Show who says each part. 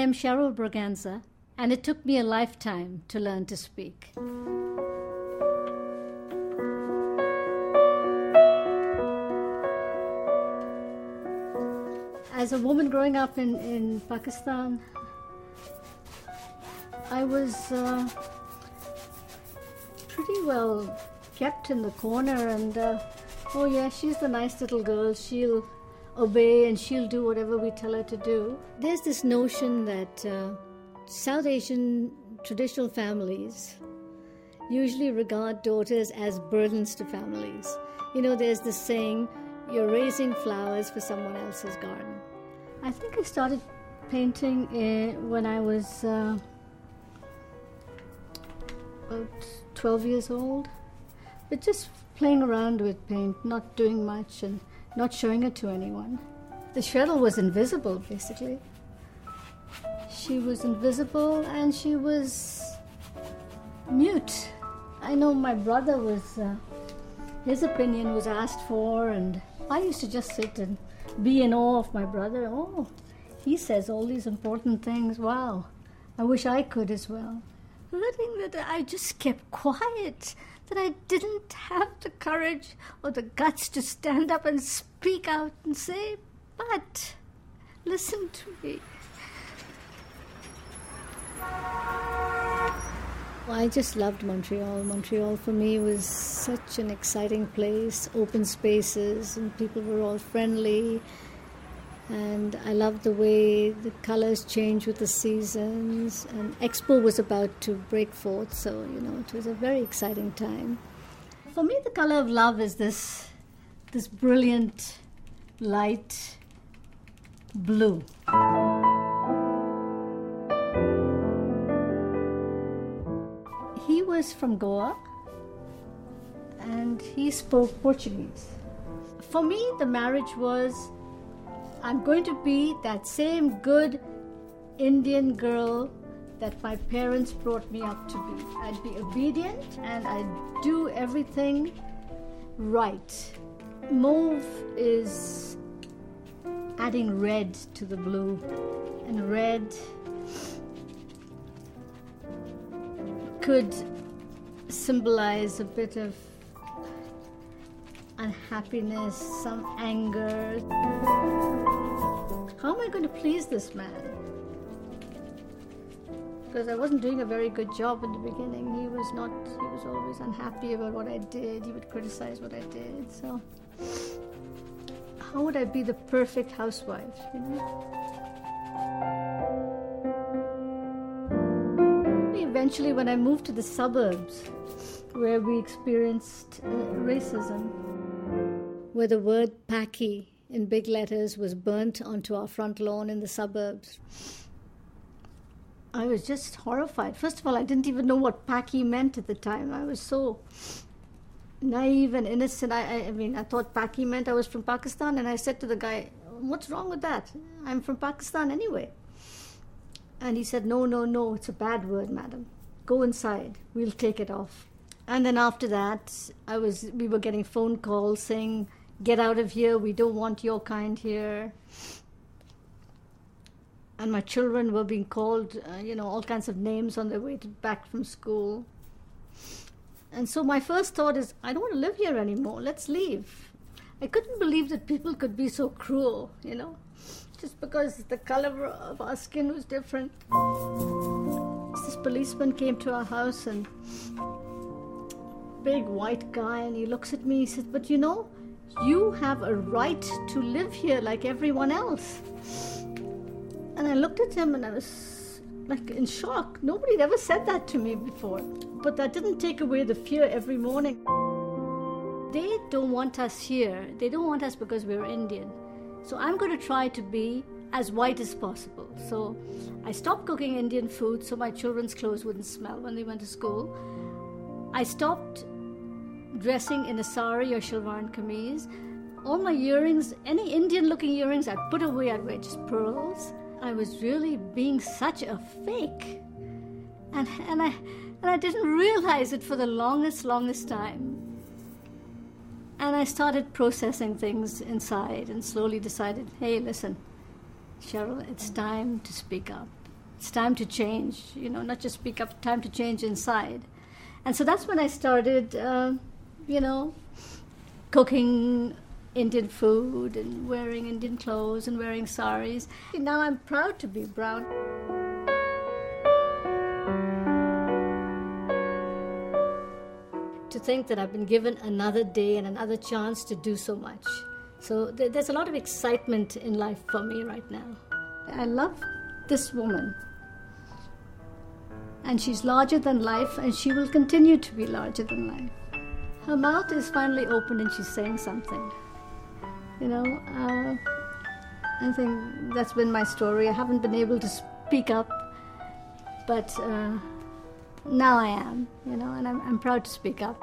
Speaker 1: I am Cheryl Braganza, and it took me a lifetime to learn to speak. As a woman growing up in Pakistan, I was pretty well kept in the corner, and oh yeah, she's the nice little girl, she'll obey and she'll do whatever we tell her to do. There's this notion that South Asian traditional families usually regard daughters as burdens to families. You know, there's this saying, you're raising flowers for someone else's garden. I think I started painting when I was about 12 years old, but just playing around with paint, not doing much and not showing it to anyone. The Cheryl was invisible, basically. She was invisible and she was mute. I know my brother was, his opinion was asked for, and I used to just sit and be in awe of my brother. Oh, he says all these important things. Wow, I wish I could as well. The thing that I just kept quiet, that I didn't have the courage or the guts to stand up and speak out and say, but listen to me. I just loved Montreal. Montreal for me was such an exciting place, open spaces, and people were all friendly. And I loved the way the colors change with the seasons. And Expo was about to break forth, so, you know, it was a very exciting time. For me, the color of love is this brilliant, light blue. He was from Goa, and he spoke Portuguese. For me, the marriage was, I'm going to be that same good Indian girl that my parents brought me up to be. I'd be obedient and I'd do everything right. Mauve is adding red to the blue, and red could symbolize a bit of unhappiness, some anger. How am I going to please this man? Because I wasn't doing a very good job in the beginning. He was always unhappy about what I did. He would criticize what I did. So how would I be the perfect housewife, you know? Eventually, when I moved to the suburbs, where we experienced racism, where the word Paki in big letters was burnt onto our front lawn in the suburbs, I was just horrified. First of all, I didn't even know what Paki meant at the time. I was so naive and innocent. I mean, I thought Paki meant I was from Pakistan, and I said to the guy, what's wrong with that? I'm from Pakistan anyway. And he said, no, it's a bad word, madam. Go inside, we'll take it off. And then after that, we were getting phone calls saying, get out of here, we don't want your kind here. And my children were being called, all kinds of names on their way back from school. And so my first thought is, I don't want to live here anymore, let's leave. I couldn't believe that people could be so cruel, just because the color of our skin was different. This policeman came to our house, and big white guy, and he looks at me, he says, but you have a right to live here like everyone else. And I looked at him and I was like in shock. Nobody had ever said that to me before. But that didn't take away the fear every morning. They don't want us here. They don't want us because we're Indian. So I'm going to try to be as white as possible. So I stopped cooking Indian food so my children's clothes wouldn't smell when they went to school. I stopped dressing in a sari or shalwar kameez. All my earrings, any Indian-looking earrings, I'd put away. I'd wear just pearls. I was really being such a fake. And I didn't realize it for the longest time. And I started processing things inside and slowly decided, hey, listen, Cheryl, it's time to speak up. it's time to change, not just speak up, time to change inside. And so that's when I started, cooking Indian food and wearing Indian clothes and wearing saris. Now I'm proud to be brown. To think that I've been given another day and another chance to do so much. So there's a lot of excitement in life for me right now. I love this woman. And she's larger than life, and she will continue to be larger than life. Her mouth is finally open and she's saying something. I think that's been my story. I haven't been able to speak up, but now I am, and I'm proud to speak up.